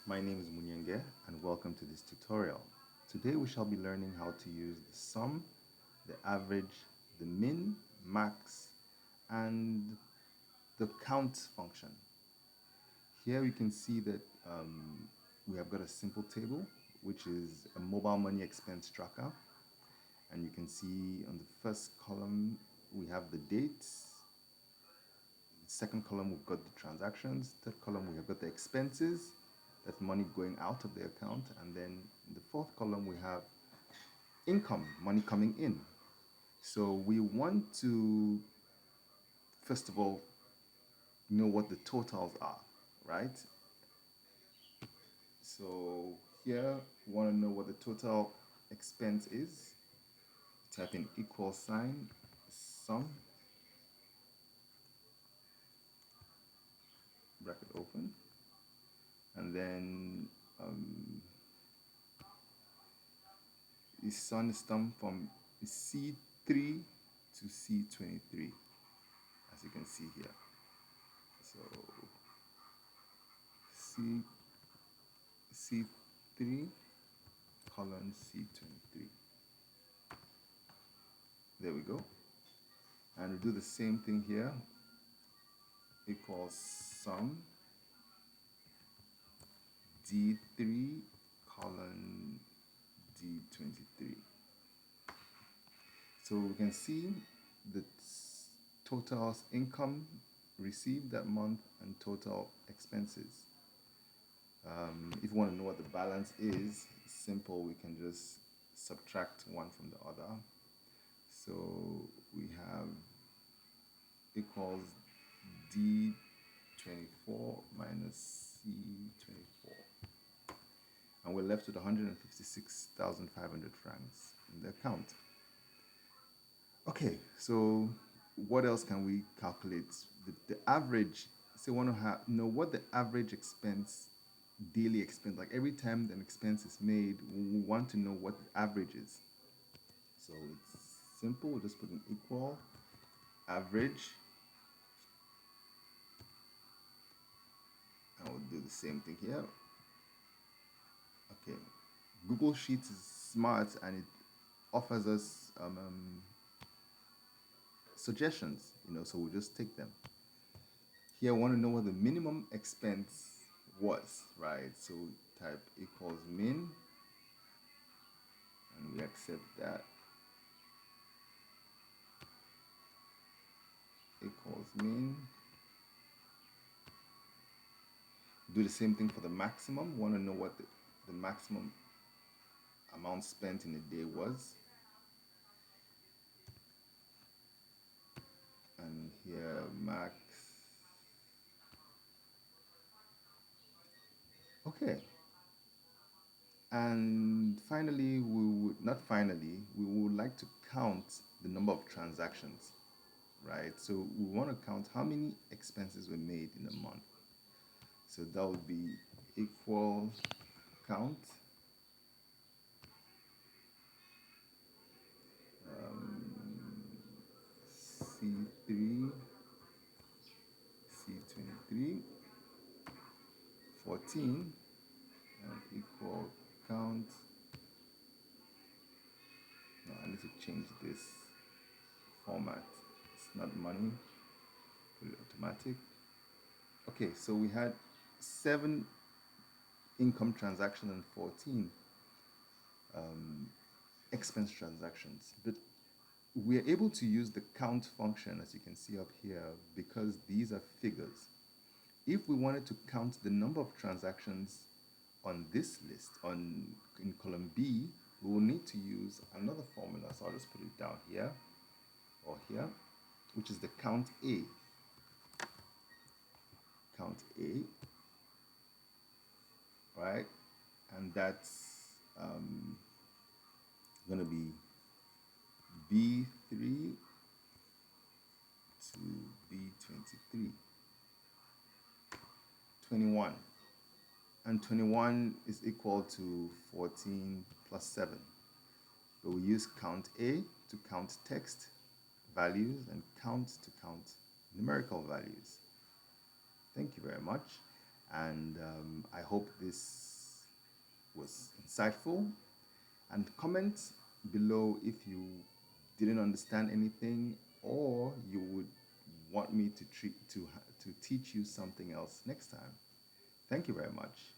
My name is Munyenge and welcome to this tutorial. Today we shall be learning how to use the sum, the average, the min, max, and the count function. Here we can see that we have got a simple table, which is a mobile money expense tracker. And you can see on the first column, we have the dates. The second column, we've got the transactions. Third column, we have got the expenses. That's money going out of the account. And then in the fourth column, we have income, money coming in. So we want to, first of all, know what the totals are, right? So here, we want to know what the total expense is. Type in equal sign, sum, bracket open, and then is sun sum from C3 to C23, as you can see here. So C3 colon C23. There we go. And we do the same thing here. Equals sum D3 colon D23. So we can see the totals income received that month and total expenses. If you want to know what the balance is, it's simple. We can just subtract one from the other. So we have equals D24 minus C24. And we're left with 156,500 francs in the account. Okay, so what else can we calculate? The average, say we want to know what the average expense, daily expense, like every time an expense is made, we want to know what the average is. So it's simple, we'll just put an equal average. And we'll do the same thing here. Okay, Google Sheets is smart and it offers us suggestions, so we'll just take them. Here, I want to know what the minimum expense was, right? So type equals min, and we accept that. Equals min. Do the same thing for the maximum. Want to know what the maximum amount spent in a day was. And here, max. Okay. And finally, we would like to count the number of transactions, right? So we want to count how many expenses were made in a month. So that would be equal count C3, C23, 14, and equal count. No, I need to change this format. It's not money, put it automatic. Okay, so we had 7 income transactions and 14 expense transactions. But we're able to use the count function, as you can see up here, because these are figures. If we wanted to count the number of transactions on this list, in column B, we will need to use another formula. So I'll just put it down here or here, which is the count A. Count A, right? And that's going to be B3 to B23. 21. And 21 is equal to 14 plus 7. But we use count A to count text values and count to count numerical values. Thank you very much. And I hope this was insightful. And comment below if you didn't understand anything or you would want me to teach you something else next time. Thank you very much.